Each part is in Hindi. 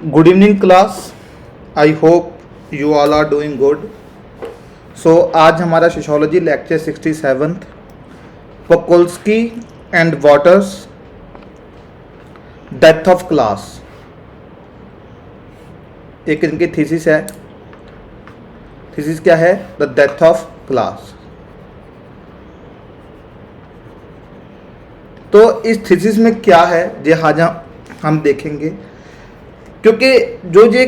Good evening class. I hope you all are doing good. So आज हमारा sociology lecture 67 Pakulski and Waters death of class एक इनकी थीसिस है. थीसिस क्या है? The death of class. तो इस थीसिस में क्या है ये आज हम देखेंगे, क्योंकि जो ये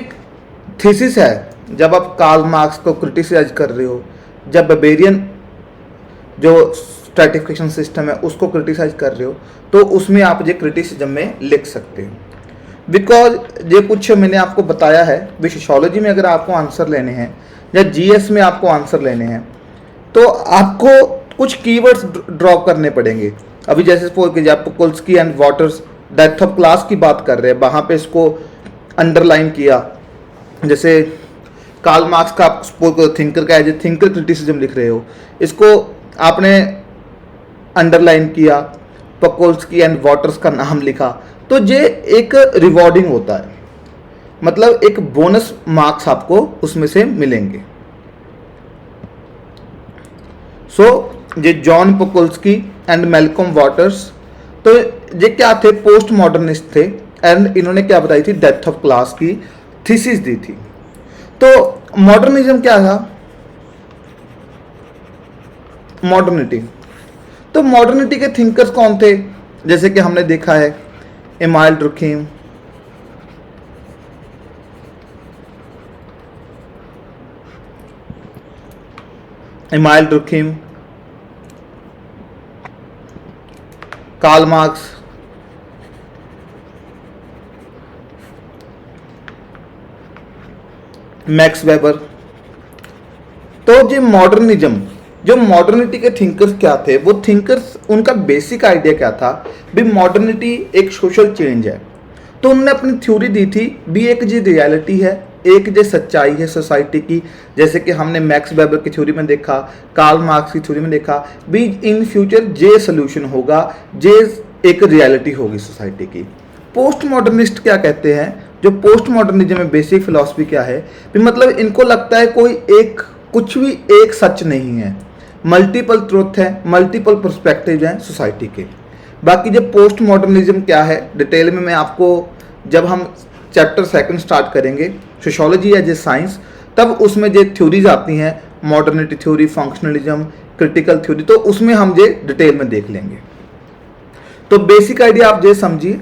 थीसिस है, जब आप कार्ल मार्क्स को क्रिटिसाइज कर रहे हो, जब बेबेरियन जो स्ट्रैटिफिकेशन सिस्टम है उसको क्रिटिसाइज कर रहे हो, तो उसमें आप ये क्रिटिसिज्म में लिख सकते हो. बिकॉज ये कुछ मैंने आपको बताया है भी सोशियोलॉजी में अगर आपको आंसर लेने हैं या जीएस में आपको आंसर लेने हैं तो आपको कुछ कीवर्ड्स ड्रॉ करने पड़ेंगे. अभी जैसे सपोज कीजिए आप Pakulski and Waters death of class की बात कर रहे हैं, वहाँ पे इसको अंडरलाइन किया. जैसे कार्ल मार्क्स का आप थिंकर का एज ए थिंकर क्रिटिसिज्म लिख रहे हो, इसको आपने अंडरलाइन किया, पोकोल्स्की एंड वाटर्स का नाम लिखा, तो ये एक रिवॉर्डिंग होता है, मतलब एक बोनस मार्क्स आपको उसमें से मिलेंगे. ये जॉन पोकोल्स्की एंड मैल्कम वाटर्स, तो ये क्या थे? पोस्ट मॉडर्निस्ट थे एंड इन्होंने क्या बताई थी? डेथ ऑफ क्लास की थीसिस दी थी. तो मॉडर्निज्म क्या था? मॉडर्निटी. तो मॉडर्निटी के थिंकर्स कौन थे? जैसे कि हमने देखा है Emile Durkheim, Karl Marx, Max Weber. तो जो मॉडर्निज्म, जो मॉडर्निटी के थिंकर्स क्या थे, वो थिंकर्स उनका बेसिक आइडिया क्या था भी मॉडर्निटी एक सोशल चेंज है. तो उन्होंने अपनी थ्योरी दी थी भी एक जो रियलिटी है, एक जो सच्चाई है सोसाइटी की, जैसे कि हमने मैक्स वेबर की थ्योरी में देखा, कार्ल मार्क्स की थ्योरी में देखा भी इन फ्यूचर जे सोल्यूशन होगा, जे एक रियलिटी होगी सोसाइटी की. पोस्ट मॉडर्निस्ट क्या कहते हैं? जो पोस्ट मॉडर्निज्म में बेसिक फिलॉसफी क्या है भी मतलब इनको लगता है कोई एक कुछ भी एक सच नहीं है, मल्टीपल ट्रुथ है, मल्टीपल पर्सपेक्टिव हैं सोसाइटी के. बाकी जब पोस्ट मॉडर्निज्म क्या है डिटेल में मैं आपको, जब हम चैप्टर सेकंड स्टार्ट करेंगे सोशियोलॉजी एज ए साइंस, तब उसमें जो थ्योरीज आती हैं modernity theory, functionalism, critical theory, तो उसमें हम ये डिटेल में देख लेंगे. तो बेसिक आइडिया आप ये समझिए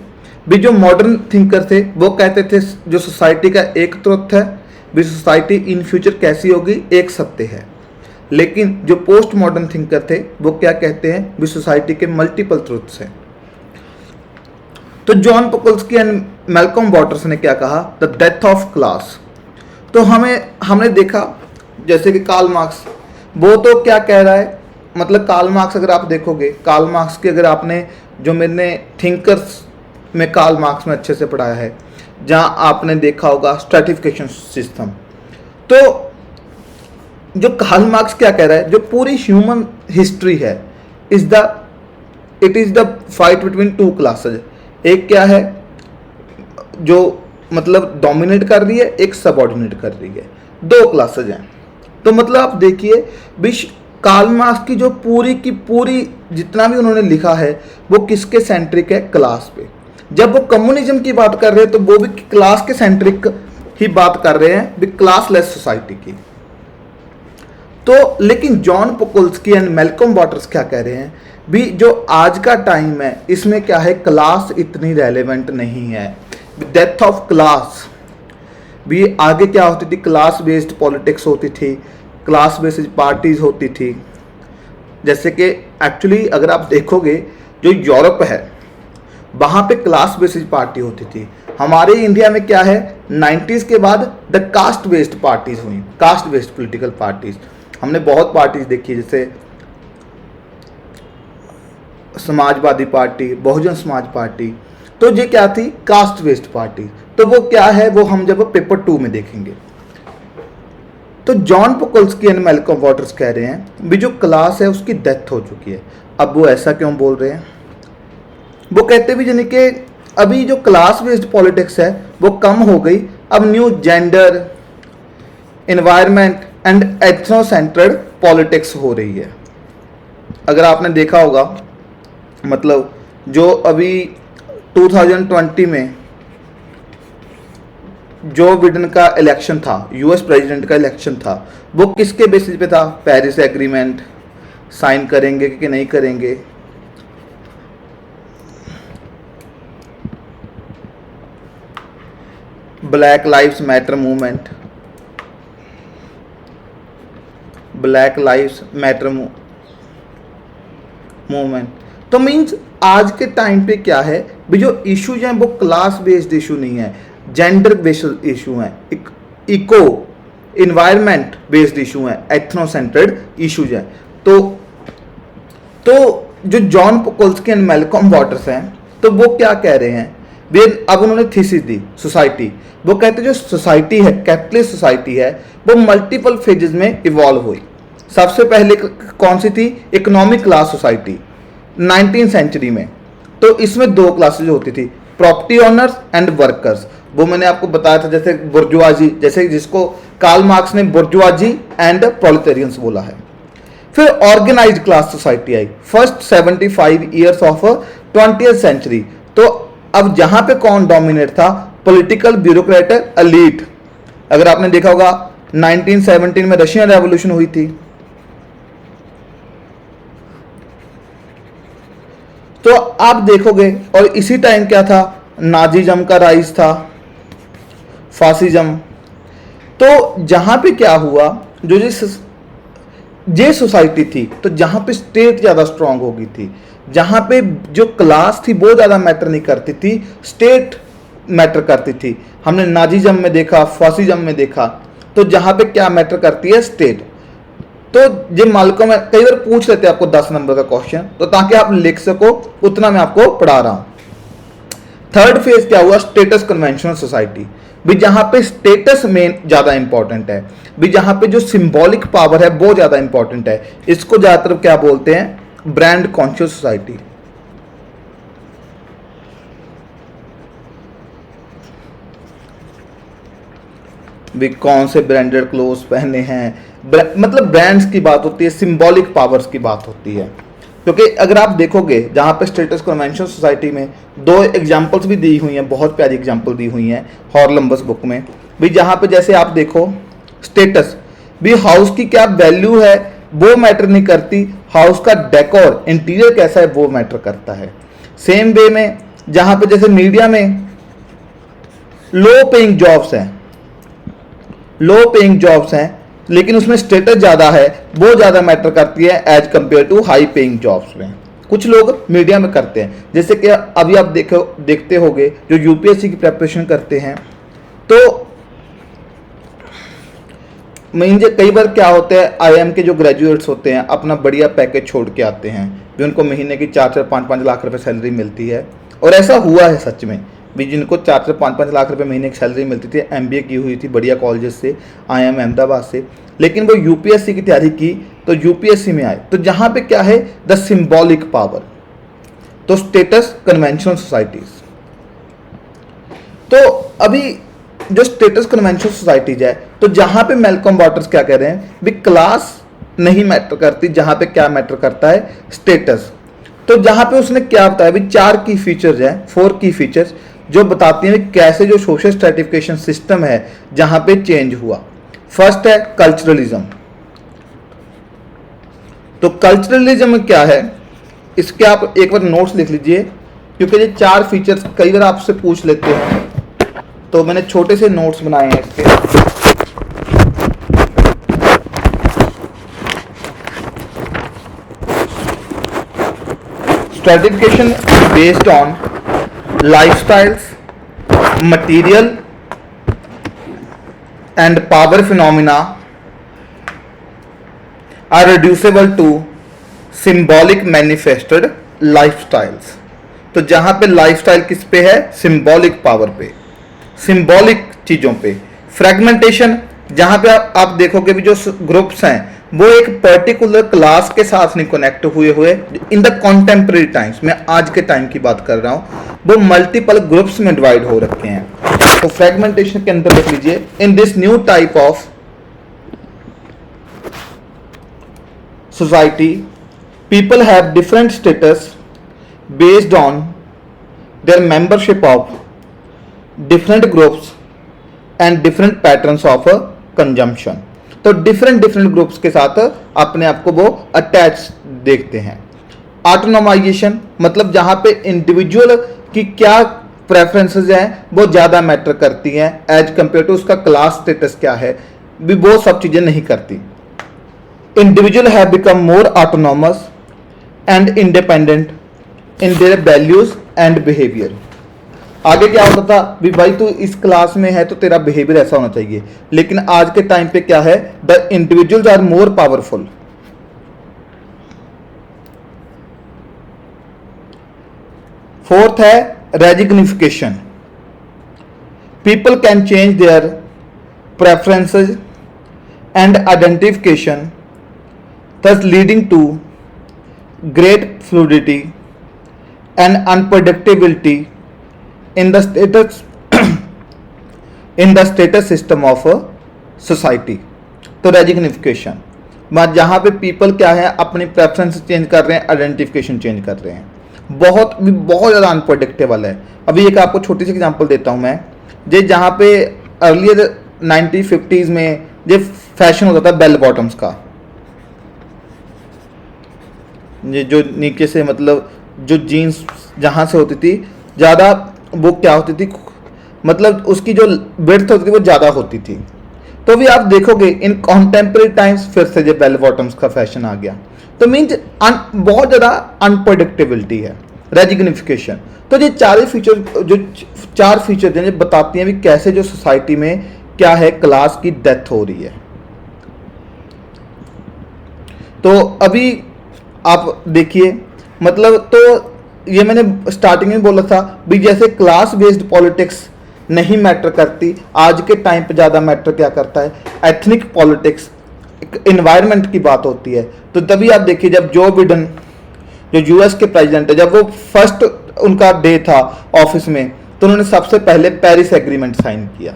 भी जो मॉडर्न थिंकर थे वो कहते थे जो सोसाइटी का एक ट्रुथ है भी सोसाइटी इन फ्यूचर कैसी होगी, एक सत्य है. लेकिन जो पोस्ट मॉडर्न थिंकर थे वो क्या कहते हैं भी सोसाइटी के मल्टीपल ट्रुथ्स हैं. तो जॉन पोकोल्स्की एंड मैल्कम वाटर्स ने क्या कहा? The death of class. तो हमने देखा जैसे कि कार्ल मार्क्स, वो तो क्या कह रहा है, मतलब कार्ल मार्क्स अगर आप देखोगे, कार्ल मार्क्स की अगर आपने जो मैंने थिंकर्स में कार्ल मार्क्स में अच्छे से पढ़ाया है, जहाँ आपने देखा होगा स्ट्रैटिफिकेशन सिस्टम, तो जो कार्ल मार्क्स क्या कह रहा है, जो पूरी ह्यूमन हिस्ट्री है it is the fight between two classes. एक क्या है जो मतलब डोमिनेट कर रही है, एक सबऑर्डिनेट कर रही है, दो क्लासेज हैं. तो मतलब आप देखिए कार्ल मार्क्स की जो पूरी की पूरी जितना भी उन्होंने लिखा है वो किसके सेंट्रिक है? क्लास पे. जब वो कम्युनिज्म की बात कर रहे हैं तो वो भी क्लास के सेंट्रिक ही बात कर रहे हैं, भी क्लासलेस सोसाइटी की. तो लेकिन जॉन पोकोल्स्की एंड मैल्कम वाटर्स क्या कह रहे हैं भी जो आज का टाइम है इसमें क्या है, क्लास इतनी रेलेवेंट नहीं है. डेथ ऑफ क्लास भी आगे क्या होती थी? क्लास बेस्ड पॉलिटिक्स होती थी, क्लास बेस्ड पार्टीज होती थी. जैसे कि एक्चुअली अगर आप देखोगे जो यूरोप है वहाँ पे क्लास बेस्ड पार्टी होती थी. हमारे इंडिया में क्या है, 90s के बाद द कास्ट बेस्ड पार्टीज हुई, कास्ट बेस्ड पॉलिटिकल पार्टीज. हमने बहुत पार्टीज देखी, जैसे समाजवादी पार्टी, बहुजन समाज पार्टी, तो ये क्या थी? Caste based party. तो वो क्या है वो हम जब पेपर 2 में देखेंगे. तो जॉन पोकोल्स्की एंड मैल्कम वाटर्स कह रहे हैं भी जो क्लास है उसकी डेथ हो चुकी है. अब वो ऐसा क्यों बोल रहे हैं? वो कहते भी यानी कि अभी जो क्लास बेस्ड पॉलिटिक्स है वो कम हो गई, अब new gender, environment and ethno centred politics हो रही है। अगर आपने देखा होगा, मतलब जो अभी 2020 में जो बिडेन का इलेक्शन था, यूएस प्रेसिडेंट का इलेक्शन था, वो किसके बेसिस पे था? पेरिस एग्रीमेंट साइन करेंगे कि नहीं करेंगे, black lives matter movement, black lives matter movement. तो मीन्स आज के टाइम पे क्या है भी, जो इश्यूज हैं वो क्लास बेस्ड इशू नहीं है, जेंडर बेस्ड इशू हैं, इको इन्वायरमेंट बेस्ड इशू हैं, एथनोसेंट्रेड इशूज हैं। तो जो जॉन पोकोल्स्की एंड मैल्कॉम वाटर्स हैं, तो वो क्या कह रहे हैं, वे अब उन्होंने थीसिस दी सोसाइटी, वो कहते हैं जो सोसाइटी है, कैपिटलिस्ट सोसाइटी है, वो मल्टीपल फेजेस में इवॉल्व हुई। सबसे पहले कौन सी थी? Economic class society 19th century में। तो इसमें दो क्लासेज होती थी, प्रॉपर्टी ओनर्स एंड वर्कर्स। वो मैंने आपको बताया था, जैसे बुर्जुआजी, जैसे जिसको कार्ल मार्क्स ने बुर्जुआजी एंड प्रोलेटेरियंस बोला है। फिर ऑर्गेनाइज्ड क्लास सोसाइटी आई, first 75 years of 20th century. तो अब जहां पे कौन डोमिनेट था? Political bureaucrat elite. अगर आपने देखा होगा 1917 में रशियन रेवोल्यूशन हुई थी, तो आप देखोगे, और इसी टाइम क्या था? नाजीज्म का राइज था, फासिज्म। तो जहां पे क्या हुआ, जो ये सोसाइटी थी, तो जहां पे स्टेट ज्यादा स्ट्रांग हो गई थी, जहां पे जो क्लास थी वो ज्यादा मैटर नहीं करती थी, स्टेट मैटर करती थी। हमने नाजीज्म में देखा, फासिज्म में देखा। तो जहां पे क्या मैटर करती है? स्टेट। तो ये मालूम है, कई बार पूछ लेते हैं आपको 10 नंबर का क्वेश्चन, तो ताकि आप लिख सको उतना मैं आपको पढ़ा रहा हूं। थर्ड फेज क्या हुआ? स्टेटस कन्वेंशनल सोसाइटी, भी जहां पे स्टेटस में ज्यादा इंपॉर्टेंट है, भी जहां पे जो सिंबॉलिक पावर है वो ज्यादा इंपॉर्टेंट है। इसको ज्यादातर क्या बोलते हैं? Brand conscious society. भी कौन से ब्रांडेड क्लोथ्स पहने हैं, मतलब ब्रांड्स की बात होती है, सिंबॉलिक पावर्स की बात होती है। क्योंकि अगर आप देखोगे जहाँ पे स्टेटस कन्वेंशन सोसाइटी में दो एग्जांपल्स भी दी हुई हैं, बहुत प्यारी एग्जांपल दी हुई हैं हॉर्लम्बस बुक में भी, जहाँ पे जैसे आप देखो स्टेटस भी, हाउस की क्या वैल्यू है वो मैटर नहीं करती, हाउस का डेकोर इंटीरियर कैसा है वो मैटर करता है। सेम वे में जहाँ पे जैसे मीडिया में लो पेइंग जॉब्स हैं लेकिन उसमें स्टेटस ज़्यादा है, वो ज़्यादा मैटर करती है as compare to high paying jobs में। कुछ लोग मीडिया में करते हैं, जैसे कि अभी आप देखते होंगे जो यूपीएससी की प्रिपरेशन करते हैं, तो मुझे कई बार क्या होता है, आईएम के जो ग्रेजुएट्स होते हैं अपना बढ़िया पैकेज छोड़ के आते हैं, भी उनको महीने की 4-5 लाख रुपए सैलरी मिलती है। और ऐसा हुआ है सच में भी, जिनको 4-5 लाख रुपए महीने की सैलरी मिलती थी, एमबीए की हुई थी बढ़िया कॉलेजेस से, आईएम अहमदाबाद से, लेकिन वो यूपीएससी की तैयारी की तो यूपीएससी में आए। तो जहाँ पे क्या है? The symbolic power. तो स्टेटस कन्वेंशनल सोसाइटीज। तो अभी जो स्टेटस कन्वेंशनल सोसाइटीज है, तो जहाँ पे मैल्कम वाटर्स क्या कह रहे हैं भी, क्लास नहीं मैटर करती, जहाँ पे क्या मैटर करता है? स्टेटस। तो जहाँ पे उसने क्या बताया भी, 4 की फीचर्स हैं, 4 की फीचर्स जो बताती हैं कैसे जो सोशल स्ट्रेटिफिकेशन सिस्टम है जहां पे चेंज हुआ। फर्स्ट है कल्चरलिज्म। तो कल्चरलिज्म क्या है, इसके आप एक बार नोट्स लिख लीजिए, क्योंकि ये 4 फीचर्स कई बार आपसे पूछ लेते हैं, तो मैंने छोटे से नोट्स बनाए हैं इसके। Stratification based on lifestyles, material and power phenomena are reducible to symbolic manifested lifestyles। तो जहां पे लाइफस्टाइल किस पे है? सिंबॉलिक पावर पे, सिंबॉलिक चीजों पे। फ्रेगमेंटेशन, जहां पे आप देखोगे भी जो ग्रुप्स हैं वो एक पर्टिकुलर क्लास के साथ नहीं कनेक्ट हुए हुए इन द कॉन्टेम्प्रेरी टाइम्स, मैं आज के टाइम की बात कर रहा हूं, वो मल्टीपल ग्रुप्स में डिवाइड हो रखे हैं। तो फ्रेगमेंटेशन के अंदर लिख लीजिए, in this new type of society people have different status based on their membership of different groups and different patterns of consumption. तो डिफरेंट डिफरेंट ग्रुप्स के साथ अपने आप को वो अटैच देखते हैं। ऑटोनोमाइजेशन मतलब जहां पे इंडिविजुअल की क्या प्रेफरेंसेस हैं वो ज़्यादा मैटर करती हैं एज कंपेयर टू उसका क्लास स्टेटस क्या है, भी वो सब चीज़ें नहीं करती। Individual have become more autonomous and independent in their values and behaviour. आगे क्या होता था भी भाई तू इस क्लास में है तो तेरा बिहेवियर ऐसा होना चाहिए, लेकिन आज के टाइम पे क्या है, the individuals are more powerful. Fourth है resignification, people can change their preferences and identification thus leading to great fluidity and unpredictability in the status system of a society। तो रेजिग्निफिकेशन जहाँ पे पीपल क्या है अपनी प्रेफरेंस चेंज कर रहे हैं, आइडेंटिफिकेशन चेंज कर रहे हैं, बहुत ज़्यादा अनप्रेडिक्टेबल है। अभी एक आपको छोटी सी एग्जांपल देता हूँ मैं, जे जहाँ पे अर्लियर 1950s में जो फैशन होता था बेल बॉटम्स का, ये जो नीचे से मतलब जो जीन्स जहाँ से होती थी ज़्यादा वो क्या होती थी, मतलब उसकी जो विड्थ होती थी वो ज़्यादा होती थी। तो भी आप देखोगे इन कॉन्टेम्प्रेरी टाइम्स फिर से जो बेल बॉटम्स का फैशन आ गया। तो मीन्स बहुत ज़्यादा अनप्रेडिक्टेबिलिटी है, रेजिग्निफिकेशन। तो ये चार फीचर हैं जो बताती हैं भी कैसे जो सोसाइटी में क्या है, क्लास की डेथ हो रही है। तो अभी आप देखिए मतलब, तो ये मैंने स्टार्टिंग में बोला था भी जैसे क्लास बेस्ड पॉलिटिक्स नहीं मैटर करती, आज के टाइम पे ज़्यादा मैटर क्या करता है, एथनिक पॉलिटिक्स, इन्वायरमेंट की बात होती है। तो तभी आप देखिए जब जो बिडेन जो यूएस के प्रेसिडेंट है, जब वो फर्स्ट उनका डे था ऑफिस में, तो उन्होंने सबसे पहले पेरिस एग्रीमेंट साइन किया।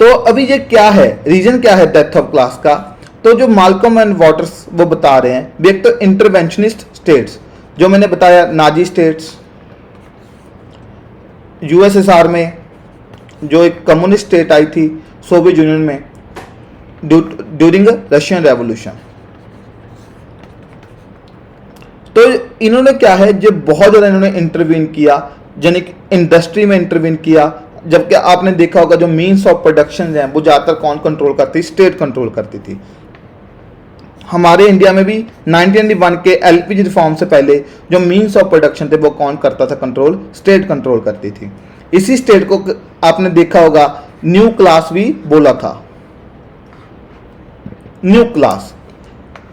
तो अभी ये क्या है, रीजन क्या है डेथ ऑफ क्लास का, तो जो माल्कम एंड वाटर्स वो बता रहे हैं भी एक तो इंटरवेंशनिस्ट स्टेट्स जो मैंने बताया, नाजी स्टेट्स, यूएसएसआर में जो एक कम्युनिस्ट स्टेट आई थी सोवियत यूनियन में ड्यूरिंग रशियन रेवोल्यूशन। तो इन्होंने क्या है जो बहुत ज़्यादा इन्होंने इंटरवीन किया, यानी इंडस्ट्री में इंटरवीन किया, जबकि आपने देखा होगा जो मीन्स ऑफ प्रोडक्शन हैं वो ज़्यादातर कौन कंट्रोल करती, स्टेट कंट्रोल करती थी। हमारे इंडिया में भी 1991 के एलपीजी रिफॉर्म से पहले जो मीन्स ऑफ प्रोडक्शन थे वो कौन करता था कंट्रोल, स्टेट कंट्रोल करती थी। इसी स्टेट को आपने देखा होगा न्यू क्लास भी बोला था, न्यू क्लास।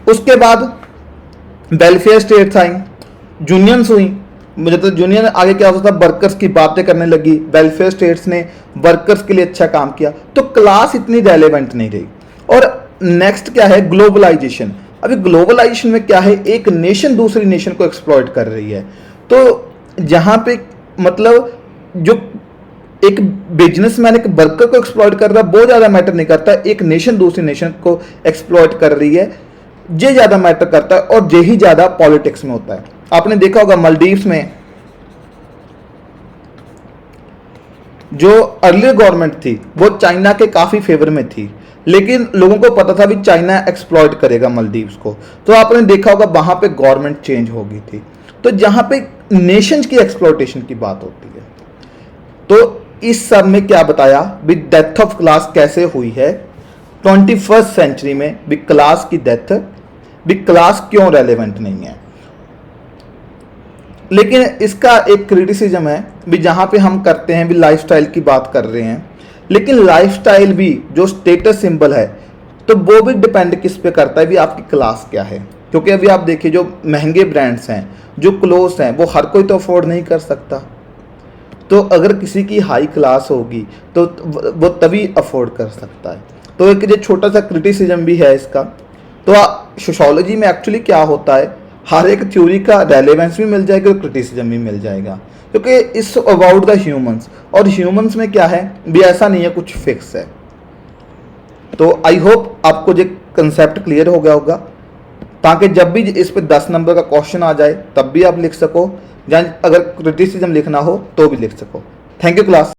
उसके बाद वेलफेयर स्टेट्स आई, यूनियंस हुई, मतलब यूनियन आगे क्या होता था, वर्कर्स की बातें करने लगी, वेलफेयर स्टेट्स ने वर्कर्स के लिए अच्छा काम किया, तो क्लास इतनी रेलेवेंट नहीं रही। और नेक्स्ट क्या है, ग्लोबलाइजेशन। अभी ग्लोबलाइजेशन में क्या है, एक नेशन दूसरी नेशन को एक्सप्लॉइट कर रही है। तो जहां पे मतलब जो एक बिजनेसमैन एक वर्कर को एक्सप्लॉइट कर रहा है वो ज़्यादा मैटर नहीं करता, एक नेशन दूसरी नेशन को एक्सप्लॉइट कर रही है ये ज़्यादा मैटर करता है, और यही ज़्यादा पॉलिटिक्स में होता है। आपने देखा होगा मालदीव्स में जो अर्लियर गवर्नमेंट थी वो चाइना के काफ़ी फेवर में थी, लेकिन लोगों को पता था भी चाइना एक्सप्लॉइट करेगा मालदीव्स को, तो आपने देखा होगा वहां पे गवर्नमेंट चेंज हो गई थी। तो जहां पे नेशंस की एक्सप्लॉइटेशन की बात होती है, तो इस सब में क्या बताया भी डेथ ऑफ क्लास कैसे हुई है 21st सेंचुरी में, भी क्लास की डेथ, भी क्लास क्यों रेलेवेंट नहीं है। लेकिन इसका एक क्रिटिसिज्म है भी जहां पे हम करते हैं भी लाइफस्टाइल की बात कर रहे हैं, लेकिन लाइफस्टाइल भी जो स्टेटस सिंबल है तो वो भी डिपेंड किस पे करता है भी आपकी क्लास क्या है। क्योंकि अभी आप देखिए जो महंगे ब्रांड्स हैं, जो क्लोथ्स हैं, वो हर कोई तो अफोर्ड नहीं कर सकता। तो अगर किसी की हाई क्लास होगी तो वो तभी अफोर्ड कर सकता है। तो एक ये छोटा सा क्रिटिसिज्म भी है इसका। तो सोशोलॉजी में एक्चुअली क्या होता है, हर एक थ्योरी का रेलेवेंस भी मिल जाएगा और क्रिटिसिज्म भी मिल जाएगा, क्योंकि इट्स अबाउट द ह्यूमंस, और ह्यूमंस में क्या है भी ऐसा नहीं है कुछ फिक्स है। तो आई होप आपको ये कंसेप्ट क्लियर हो गया होगा, ताकि जब भी इस पे 10 नंबर का क्वेश्चन आ जाए तब भी आप लिख सको, या अगर क्रिटिसिज्म लिखना हो तो भी लिख सको। Thank you class.